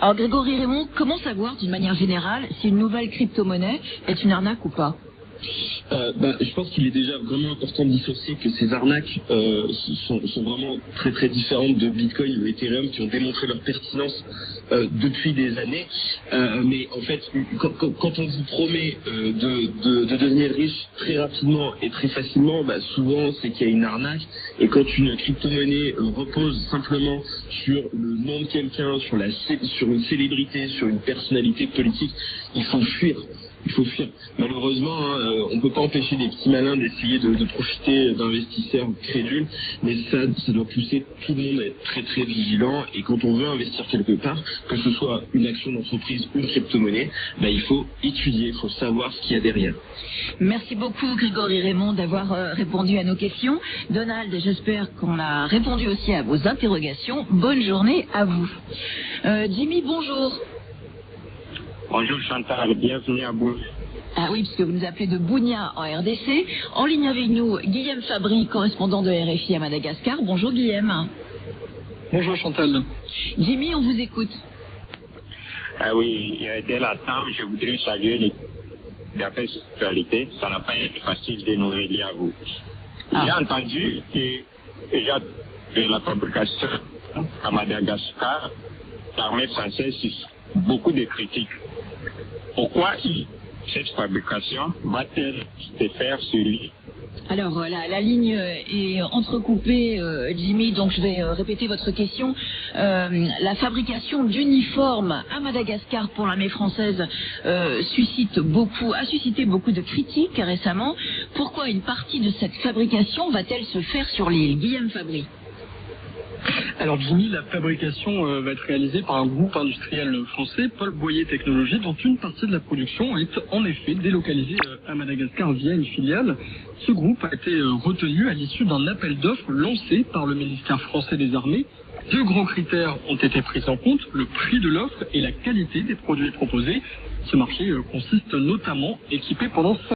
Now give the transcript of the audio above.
Alors Grégory Raymond, comment savoir d'une manière générale si une nouvelle crypto-monnaie est une arnaque ou pas? Je pense qu'il est déjà vraiment important de dissocier que ces arnaques sont vraiment très très différentes de Bitcoin ou Ethereum qui ont démontré leur pertinence depuis des années. Mais en fait, quand on vous promet de devenir riche très rapidement et très facilement, souvent c'est qu'il y a une arnaque. Et quand une crypto-monnaie repose simplement sur le nom de quelqu'un, sur une célébrité, sur une personnalité politique, il faut fuir. Il faut fuir. Malheureusement, on ne peut pas empêcher des petits malins d'essayer de profiter d'investisseurs crédules, mais ça doit pousser tout le monde à être très très vigilant. Et quand on veut investir quelque part, que ce soit une action d'entreprise ou une crypto-monnaie, il faut étudier, il faut savoir ce qu'il y a derrière. Merci beaucoup Grégory Raymond d'avoir répondu à nos questions. Donald, j'espère qu'on a répondu aussi à vos interrogations. Bonne journée à vous. Jimmy, bonjour. Bonjour Chantal, bienvenue à vous. Ah oui, puisque vous nous appelez de Bounia en RDC. En ligne avec nous, Guillaume Fabry, correspondant de RFI à Madagascar. Bonjour Guillaume. Bonjour Chantal. Jimmy, on vous écoute. Ah oui, dès la table, je voudrais saluer les sexualité. Ça n'a pas été facile de nous relier à vous. J'ai entendu que la fabrication à Madagascar, l'armée française suscite beaucoup de critiques. Pourquoi cette fabrication va-t-elle se faire sur l'île? Alors la ligne est entrecoupée, Jimmy, donc je vais répéter votre question. La fabrication d'uniformes à Madagascar pour l'armée française a suscité beaucoup de critiques récemment. Pourquoi une partie de cette fabrication va-t-elle se faire sur l'île? Guillaume Fabry. Alors Jimmy, la fabrication va être réalisée par un groupe industriel français, Paul Boyer Technologies, dont une partie de la production est en effet délocalisée à Madagascar via une filiale. Ce groupe a été retenu à l'issue d'un appel d'offres lancé par le ministère français des Armées. Deux grands critères ont été pris en compte, le prix de l'offre et la qualité des produits proposés. Ce marché consiste notamment équipé pendant